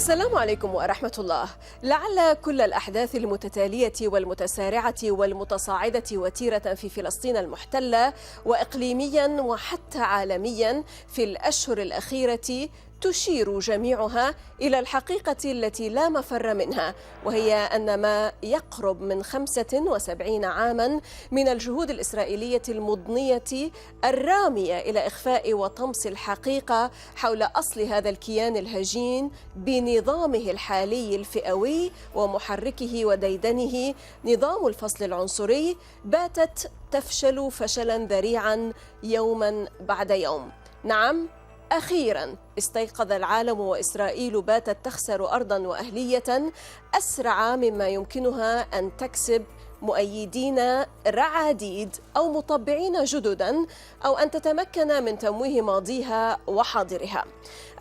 السلام عليكم ورحمة الله. لعل كل الأحداث المتتالية والمتسارعة والمتصاعدة وتيرة في فلسطين المحتلة وإقليميا وحتى عالميا في الأشهر الأخيرة تشير جميعها إلى الحقيقة التي لا مفر منها، وهي أن ما يقرب من 75 عاما من الجهود الإسرائيلية المضنية الرامية إلى إخفاء وطمس الحقيقة حول أصل هذا الكيان الهجين بنظامه الحالي الفئوي ومحركه وديدنه نظام الفصل العنصري باتت تفشل فشلا ذريعا يوما بعد يوم. نعم، أخيراً استيقظ العالم وإسرائيل باتت تخسر أرضاً وأهلية أسرع مما يمكنها أن تكسب مؤيدين رعاديد أو مطبعين جدداً أو أن تتمكن من تمويه ماضيها وحاضرها.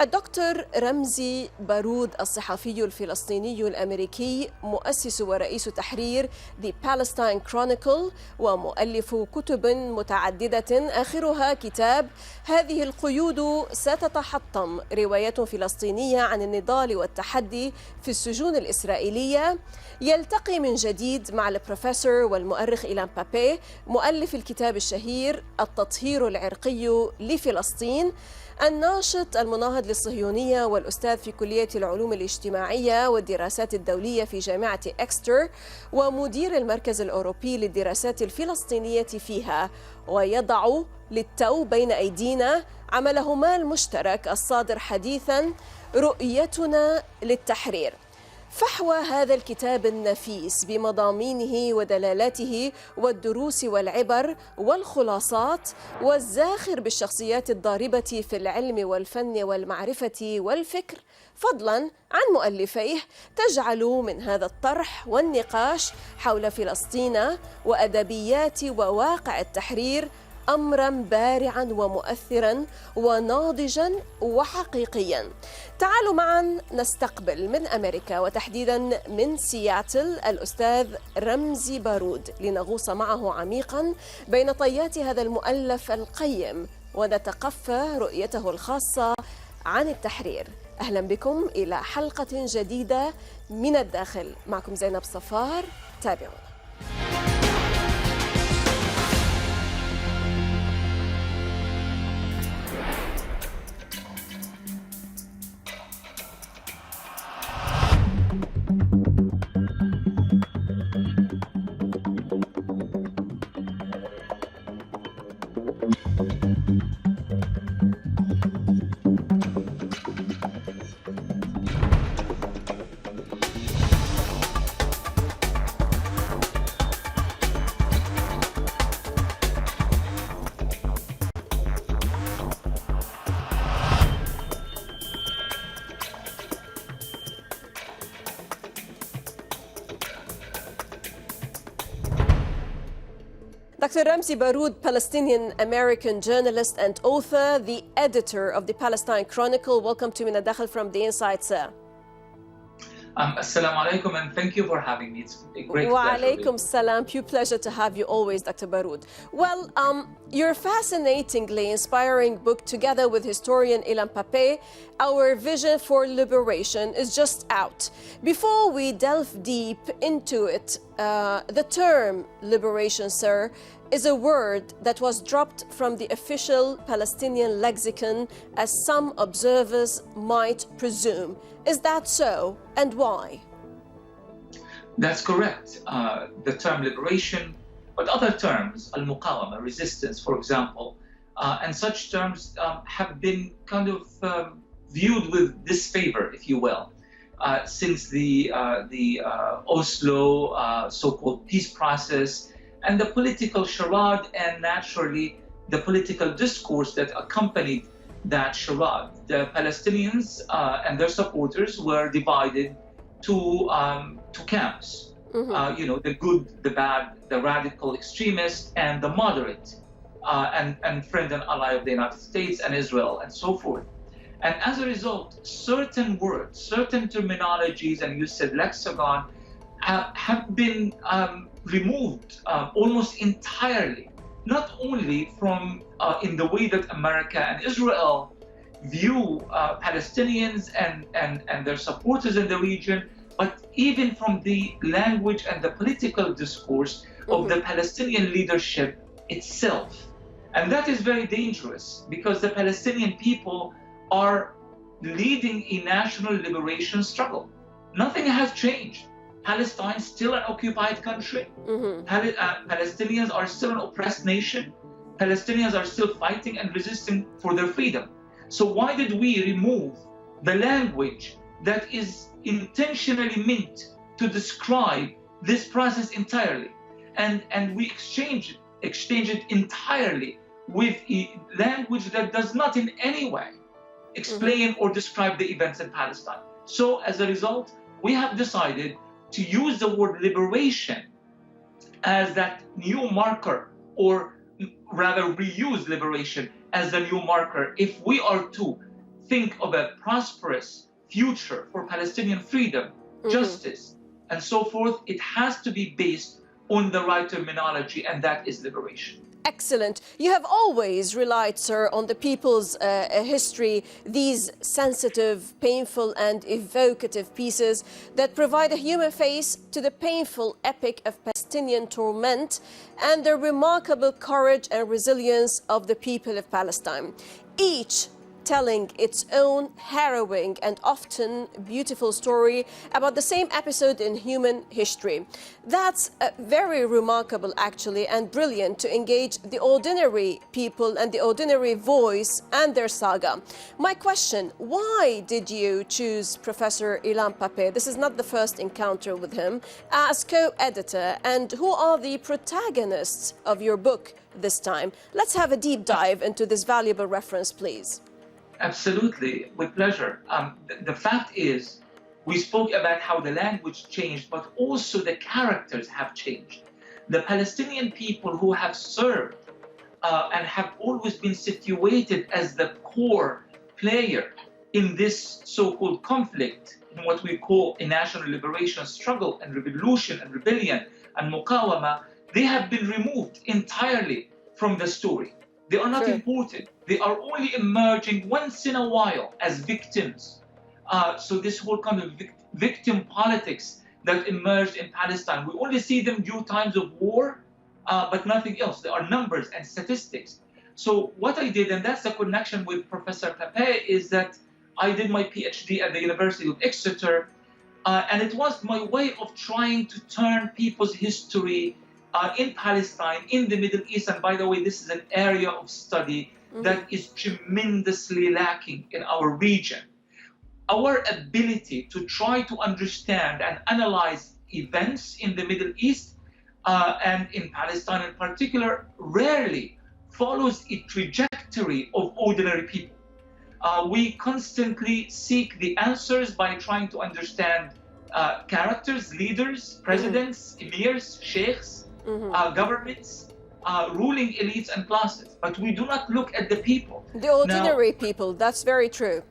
الدكتور رمزي بارود الصحفي الفلسطيني الأمريكي، مؤسس ورئيس تحرير The Palestine Chronicle ومؤلف كتب متعددة آخرها كتاب، هذه القيود ستتحطم رواية فلسطينية عن النضال والتحدي في السجون الإسرائيلية، يلتقي من جديد مع البروفيسور والمؤرخ بابيه مؤلف الكتاب الشهير التطهير العرقي لفلسطين، الناشط المناهض للصهيونية والأستاذ في كلية العلوم الاجتماعية والدراسات الدولية في جامعة إكستر ومدير المركز الأوروبي للدراسات الفلسطينية فيها، ويضع للتو بين أيدينا عملهما المشترك الصادر حديثا رؤيتنا للتحرير. فحوى هذا الكتاب النفيس بمضامينه ودلالاته والدروس والعبر والخلاصات، والزاخر بالشخصيات الضاربة في العلم والفن والمعرفة والفكر، فضلا عن مؤلفيه، تجعل من هذا الطرح والنقاش حول فلسطين وأدبيات وواقع التحرير أمرا بارعا ومؤثرا وناضجا وحقيقيا. تعالوا معا نستقبل من أمريكا وتحديدا من سياتل الأستاذ رمزي بارود لنغوص معه عميقا بين طيات هذا المؤلف القيم ونتقفى رؤيته الخاصة عن التحرير. أهلا بكم إلى حلقة جديدة من الداخل، معكم زينب صفار، تابعونا. Dr. Ramzi Baroud, Palestinian-American journalist and author, the editor of the Palestine Chronicle. Welcome to Dakhel from the inside, sir. Assalamu alaikum, and thank you for having me. It's a great Wa pleasure. alaikum salam. Pure pleasure to have you always, Dr. Baroud. Well, your fascinatingly inspiring book, together with historian Bapie, Our Vision for Liberation, is just out. Before we delve deep into it, the term liberation, sir, is a word that was dropped from the official Palestinian lexicon, as some observers might presume. Is that so, and why? That's correct. The term liberation, but other terms, al-muqawama, resistance, for example, and such terms have been kind of viewed with disfavor, if you will, since the Oslo so-called peace process and the political charade, and naturally the political discourse that accompanied that charade. The Palestinians and their supporters were divided to camps. Mm-hmm. The good, the bad, the radical extremist, and the moderate, and friend and ally of the United States and Israel, and so forth. And as a result, certain words, certain terminologies, and you said lexicon, have been removed almost entirely, not only from in the way that America and Israel view Palestinians and their supporters in the region, but even from the language and the political discourse of the Palestinian leadership itself. And that is very dangerous because the Palestinian people are leading a national liberation struggle. Nothing has changed. Palestine is still an occupied country. Palestinians are still an oppressed nation. Palestinians are still fighting and resisting for their freedom. So why did we remove the language that is intentionally meant to describe this process entirely? And we exchange it entirely with a language that does not in any way explain or describe the events in Palestine. So as a result, we have decided to use the word liberation as that new marker, or rather reuse liberation as the new marker if we are to think of a prosperous future for Palestinian freedom, justice, and so forth. It has to be based on the right terminology, and that is liberation. Excellent. You have always relied, sir, on the people's history, these sensitive, painful and evocative pieces that provide a human face to the painful epic of Palestinian torment and the remarkable courage and resilience of the people of Palestine, each telling its own harrowing and often beautiful story about the same episode in human history. That's very remarkable, actually, and brilliant to engage the ordinary people and the ordinary voice and their saga. My question, why did you choose Professor Ilan Pappé? This is not the first encounter with him, as co-editor, and who are the protagonists of your book this time? Let's have a deep dive into this valuable reference, please. Absolutely, with pleasure. The fact is, we spoke about how the language changed, but also the characters have changed. The Palestinian people who have served and have always been situated as the core player in this so-called conflict, in what we call a national liberation struggle and revolution and rebellion and muqawama, they have been removed entirely from the story. They are not important. They are only emerging once in a while as victims. So this whole kind of victim politics that emerged in Palestine, we only see them due times of war, but nothing else. There are numbers and statistics. So what I did, and that's the connection with Professor Pappé, is that I did my PhD at the University of Exeter, and it was my way of trying to turn people's history in Palestine, in the Middle East, and by the way, this is an area of study that is tremendously lacking in our region. Our ability to try to understand and analyze events in the Middle East and in Palestine in particular rarely follows a trajectory of ordinary people. We constantly seek the answers by trying to understand characters, leaders, presidents, emirs, sheikhs, governments, ruling elites and classes, but we do not look at the people. The ordinary people, that's very true.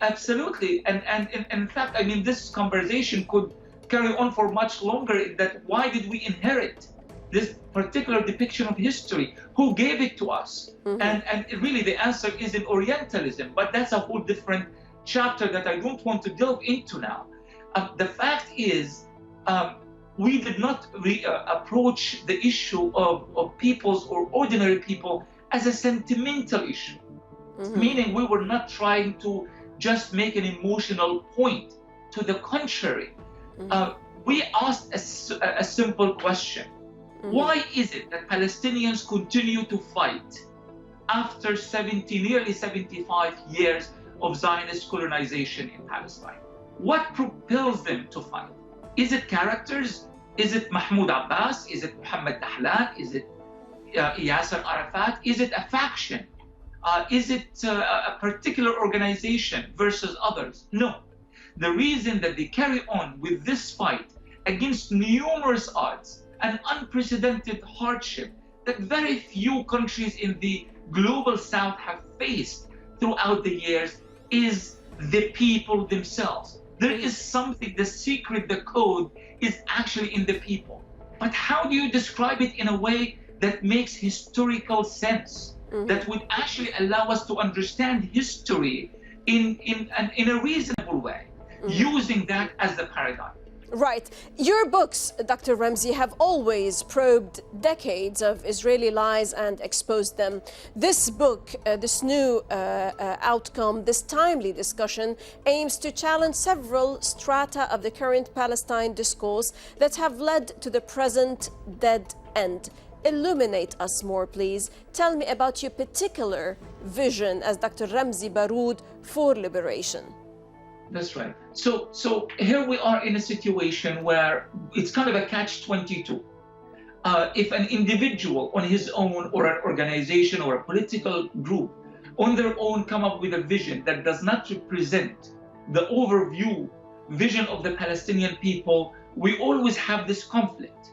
Absolutely, and in fact, I mean, this conversation could carry on for much longer in that why did we inherit this particular depiction of history? Who gave it to us? And really the answer is in Orientalism, but that's a whole different chapter that I don't want to delve into now. The fact is, we did not approach the issue of peoples or ordinary people as a sentimental issue, meaning we were not trying to just make an emotional point. To the contrary, we asked a simple question. Why is it that Palestinians continue to fight after nearly 75 years of Zionist colonization in Palestine? What propels them to fight? Is it characters? Is it Mahmoud Abbas? Is it Mohammed Dahlan? Is it Yasser Arafat? Is it a faction? Is it a particular organization versus others? No. The reason that they carry on with this fight against numerous odds and unprecedented hardship that very few countries in the global south have faced throughout the years is the people themselves. There is something, the secret, the code is actually in the people. But how do you describe it in a way that makes historical sense? that would actually allow us to understand history in a reasonable way, using that as the paradigm. Right. Your books, Dr. Ramzi, have always probed decades of Israeli lies and exposed them. This book, this new outcome, this timely discussion, aims to challenge several strata of the current Palestine discourse that have led to the present dead end. Illuminate us more, please. Tell me about your particular vision as Dr. Ramzi Baaroud for liberation. That's right. So here we are in a situation where it's kind of a catch-22. If an individual on his own, or an organization or a political group on their own come up with a vision that does not represent the overview vision of the Palestinian people, we always have this conflict.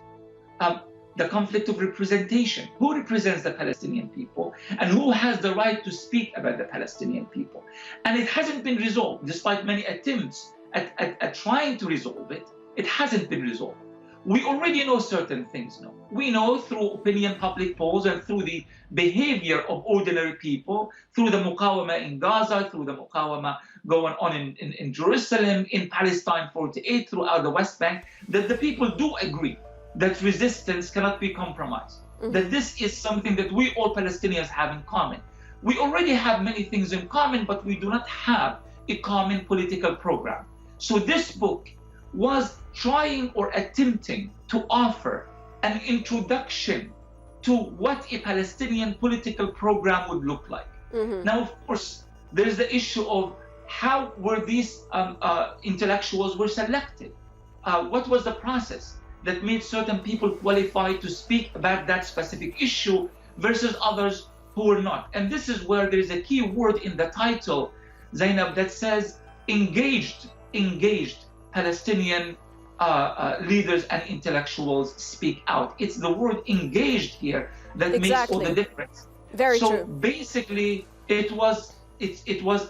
The conflict of representation. Who represents the Palestinian people and who has the right to speak about the Palestinian people? And it hasn't been resolved, despite many attempts at trying to resolve it. It hasn't been resolved. We already know certain things now. We know through opinion public polls and through the behavior of ordinary people, through the muqawama in Gaza, through the muqawama going on in Jerusalem, in Palestine 48, throughout the West Bank, that the people do agree that resistance cannot be compromised, that this is something that we all Palestinians have in common. We already have many things in common, but we do not have a common political program. So this book was trying or attempting to offer an introduction to what a Palestinian political program would look like. Now, of course, there's the issue of how were these intellectuals were selected? What was the process that made certain people qualified to speak about that specific issue versus others who were not? And this is where there is a key word in the title, Zainab, that says engaged Palestinian leaders and intellectuals speak out. It's the word engaged here that makes all the difference. Very so true. Basically, it was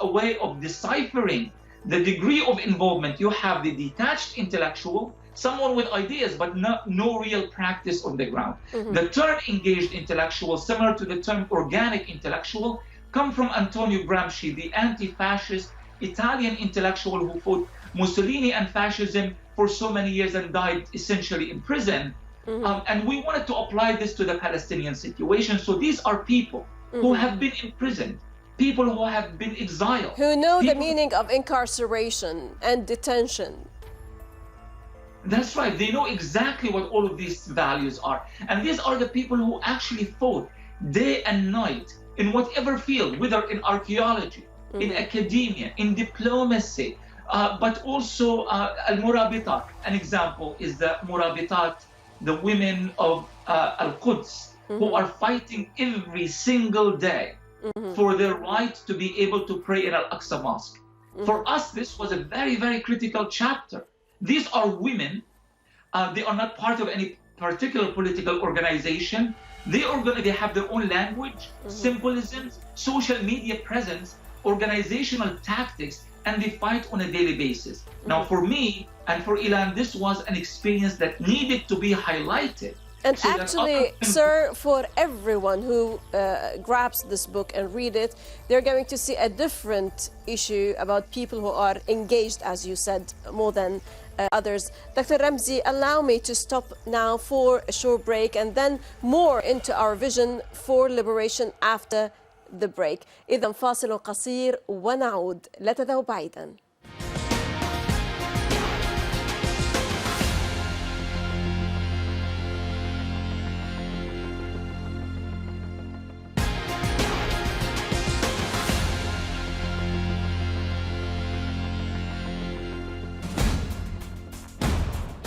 a way of deciphering the degree of involvement. You have the detached intellectual, someone with ideas, but no real practice on the ground. The term engaged intellectual, similar to the term organic intellectual, come from Antonio Gramsci, the anti-fascist Italian intellectual who fought Mussolini and fascism for so many years and died essentially in prison. And we wanted to apply this to the Palestinian situation. So these are people who have been imprisoned, people who have been exiled. Who know the meaning of incarceration and detention. That's right. They know exactly what all of these values are. And these are the people who actually fought day and night in whatever field, whether in archaeology, in academia, in diplomacy, but also al-murabitat. An example is the murabitat, the women of Al-Quds, who are fighting every single day for their right to be able to pray in Al-Aqsa Mosque. For us, this was a very, very critical chapter. These are women. They are not part of any particular political organization. They have their own language, symbolisms, social media presence, organizational tactics, and they fight on a daily basis. Now, for me and for Ilan, this was an experience that needed to be highlighted. And so actually, sir, for everyone who grabs this book and read it, they're going to see a different issue about people who are engaged, as you said, more than others. Dr. Ramzi, allow me to stop now for a short break and then more into our vision for liberation after the break. إذن فاصل قصير ونعود. لا تذهبوا بعيدا.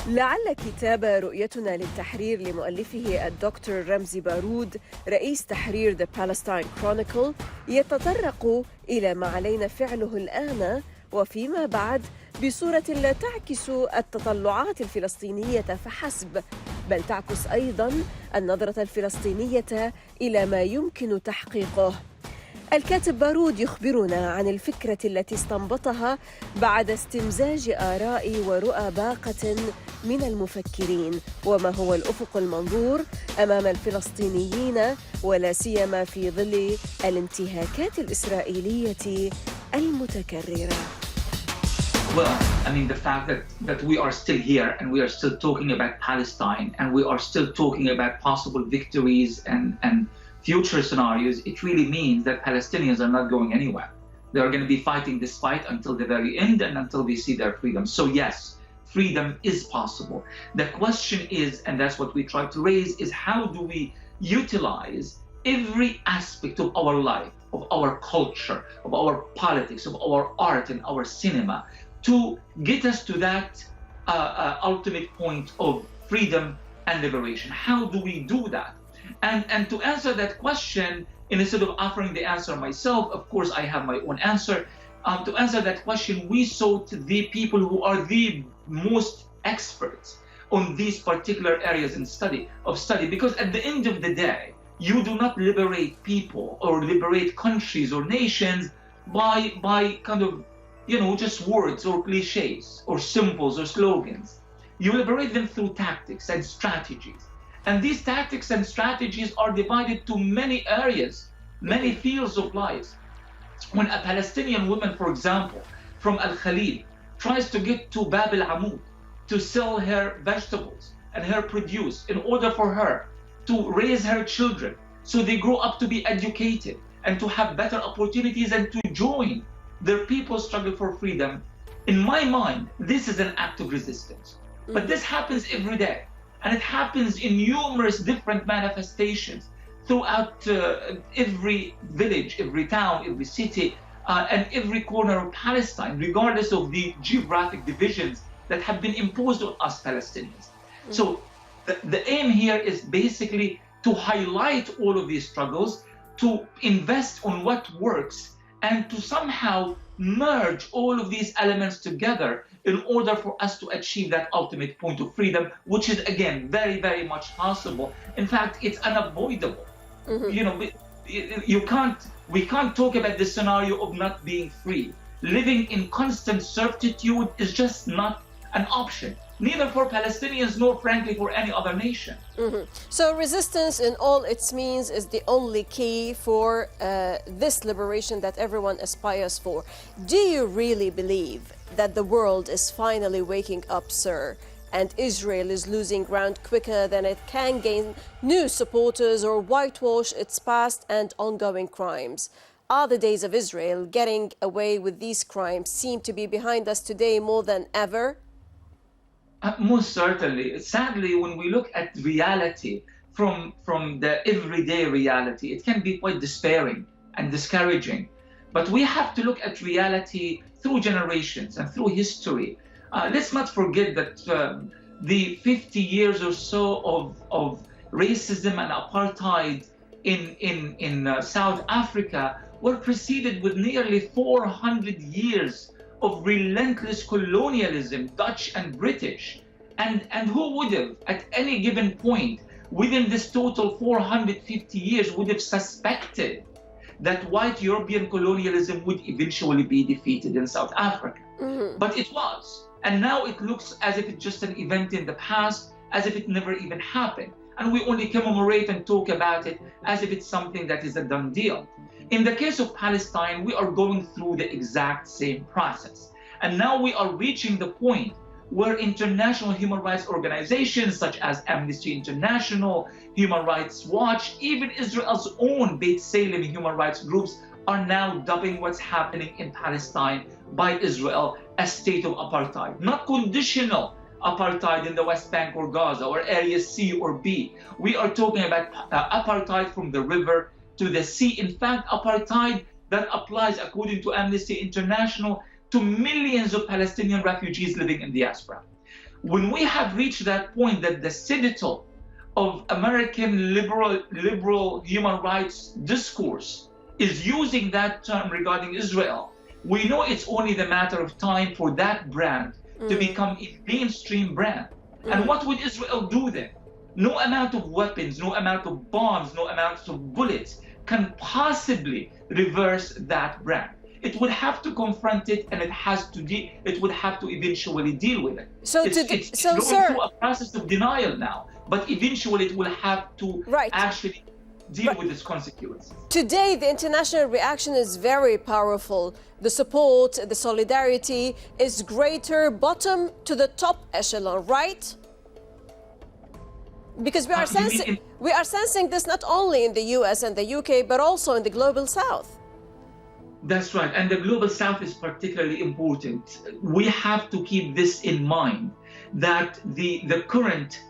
لعل كتاب رؤيتنا للتحرير لمؤلفه الدكتور رمزي بارود رئيس تحرير The Palestine Chronicle يتطرق إلى ما علينا فعله الآن وفيما بعد بصورة لا تعكس التطلعات الفلسطينية فحسب، بل تعكس أيضاً النظرة الفلسطينية إلى ما يمكن تحقيقه. الكاتب بارود يخبرنا عن الفكرة التي استنبطها بعد استمزاج آراء ورؤى باقة من المفكرين، وما هو الأفق المنظور أمام الفلسطينيين ولا سيما في ظل الانتهاكات الإسرائيلية المتكررة. Well, I mean, the fact that we are still here and we are still talking about Palestine and we are still talking about possible victories and future scenarios, it really means that Palestinians are not going anywhere. They are going to be fighting this fight until the very end and until they see their freedom. So yes, freedom is possible. The question is, and that's what we try to raise, is how do we utilize every aspect of our life, of our culture, of our politics, of our art and our cinema to get us to that ultimate point of freedom and liberation. How do we do that? And to answer that question, instead of offering the answer myself, of course I have my own answer. To answer that question, we sought the people who are the most experts on these particular areas of study, because at the end of the day, you do not liberate people or liberate countries or nations by kind of, just words or cliches or symbols or slogans. You liberate them through tactics and strategies. And these tactics and strategies are divided to many areas, many fields of life. When a Palestinian woman, for example, from Al-Khalil, tries to get to Bab al-Amud to sell her vegetables and her produce in order for her to raise her children so they grow up to be educated and to have better opportunities and to join their people's struggle for freedom, in my mind, this is an act of resistance. But this happens every day. And it happens in numerous different manifestations throughout every village, every town, every city, and every corner of Palestine, regardless of the geographic divisions that have been imposed on us Palestinians. So the aim here is basically to highlight all of these struggles, to invest on what works, and to somehow merge all of these elements together in order for us to achieve that ultimate point of freedom, which is, again, very, very much possible. In fact, it's unavoidable. We can't talk about the scenario of not being free. Living in constant servitude is just not an option, neither for Palestinians nor, frankly, for any other nation. So resistance in all its means is the only key for this liberation that everyone aspires for. Do you really believe that the world is finally waking up, sir, and Israel is losing ground quicker than it can gain new supporters or whitewash its past and ongoing crimes? Are the days of Israel getting away with these crimes seem to be behind us today more than ever? Most certainly. Sadly, when we look at reality from the everyday reality, it can be quite despairing and discouraging. But we have to look at reality through generations and through history. Let's not forget that the 50 years or so of racism and apartheid in South Africa were preceded with nearly 400 years of relentless colonialism, Dutch and British. And who would have, at any given point, within this total 450 years, would have suspected that white European colonialism would eventually be defeated in South Africa? But it was. And now it looks as if it's just an event in the past, as if it never even happened. And we only commemorate and talk about it as if it's something that is a done deal. In the case of Palestine, we are going through the exact same process. And now we are reaching the point where international human rights organizations such as Amnesty International, Human Rights Watch, even Israel's own Beit Salem human rights groups are now dubbing what's happening in Palestine by Israel a state of apartheid. Not conditional apartheid in the West Bank or Gaza or Area C or B. We are talking about apartheid from the river to the sea. In fact, apartheid that applies, according to Amnesty International, to millions of Palestinian refugees living in diaspora. When we have reached that point that the citadel of American liberal human rights discourse is using that term regarding Israel, we know it's only the matter of time for that brand to become a mainstream brand. And what would Israel do then? No amount of weapons, no amount of bombs, no amount of bullets can possibly reverse that brand. It would have to confront it, and it would have to eventually deal with it. It's going through a process of denial now, but eventually it will have to actually deal with its consequences. Today, the international reaction is very powerful. The support, the solidarity is greater bottom to the top echelon, right? Because we are sensing this not only in the US and the UK, but also in the global south. That's right, and the global south is particularly important. We have to keep this in mind, that the current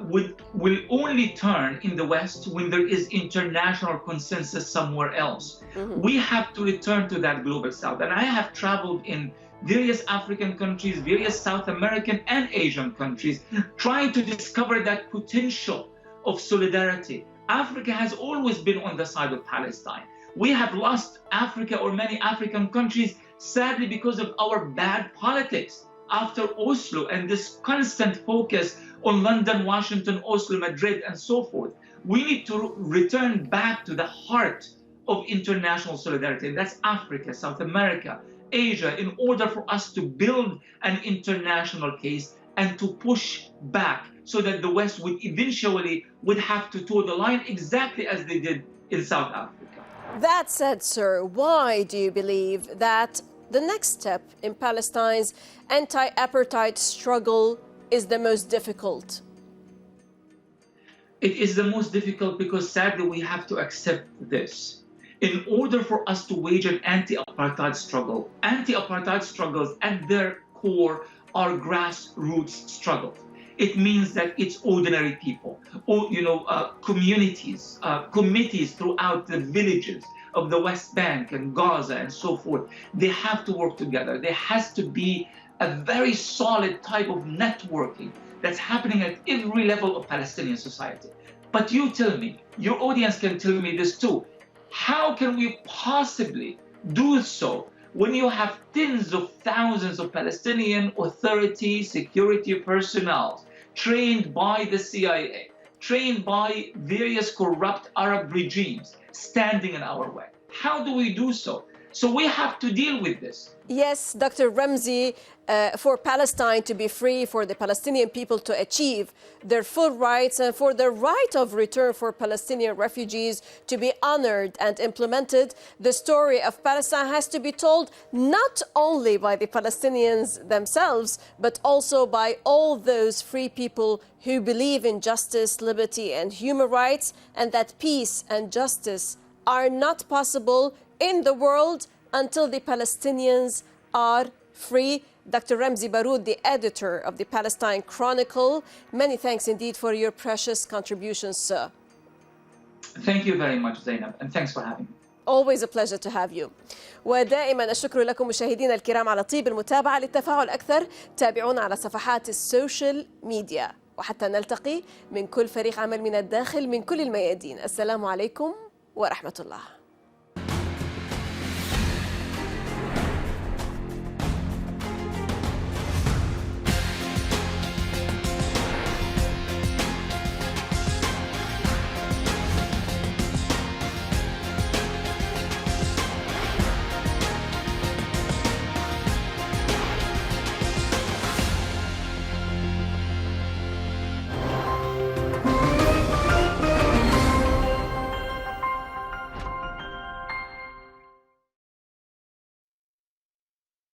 will only turn in the West when there is international consensus somewhere else. Mm-hmm. We have to return to that global south. And I have traveled in various African countries, various South American and Asian countries, trying to discover that potential of solidarity. Africa has always been on the side of Palestine. We have lost Africa, or many African countries, sadly because of our bad politics after Oslo and this constant focus on London, Washington, Oslo, Madrid, and so forth. We need to return back to the heart of international solidarity, and that's Africa, South America, Asia, in order for us to build an international case and to push back so that the West would have to toe the line exactly as they did in South Africa. That said, sir, why do you believe that the next step in Palestine's anti-apartheid struggle is the most difficult? It is the most difficult because sadly we have to accept this. In order for us to wage an anti-apartheid struggles at their core are grassroots struggles. It means that it's ordinary people, or communities, committees throughout the villages of the West Bank and Gaza and so forth. They have to work together. There has to be a very solid type of networking that's happening at every level of Palestinian society. But you tell me, your audience can tell me this too, how can we possibly do so when you have tens of thousands of Palestinian authorities, security personnel, trained by the CIA, trained by various corrupt Arab regimes, standing in our way? How do we do so? So we have to deal with this. Yes, Dr. Rmzi, for Palestine to be free, for the Palestinian people to achieve their full rights, and for the right of return for Palestinian refugees to be honored and implemented, the story of Palestine has to be told not only by the Palestinians themselves, but also by all those free people who believe in justice, liberty, and human rights, and that peace and justice are not possible in the world until the Palestinians are free. Dr. Rmzi Baaroud, the editor of the Palestine Chronicle, many thanks indeed for your precious contributions, sir. Thank you very much, Zainab, and thanks for having me. Always a pleasure to have you. ودائما الشكر لكم مشاهدينا الكرام على طيب المتابعة. للتفاعل أكثر تابعونا على صفحات السوشيال ميديا، وحتى نلتقي من كل فريق عمل من الداخل من كل الميادين. السلام عليكم ورحمة الله.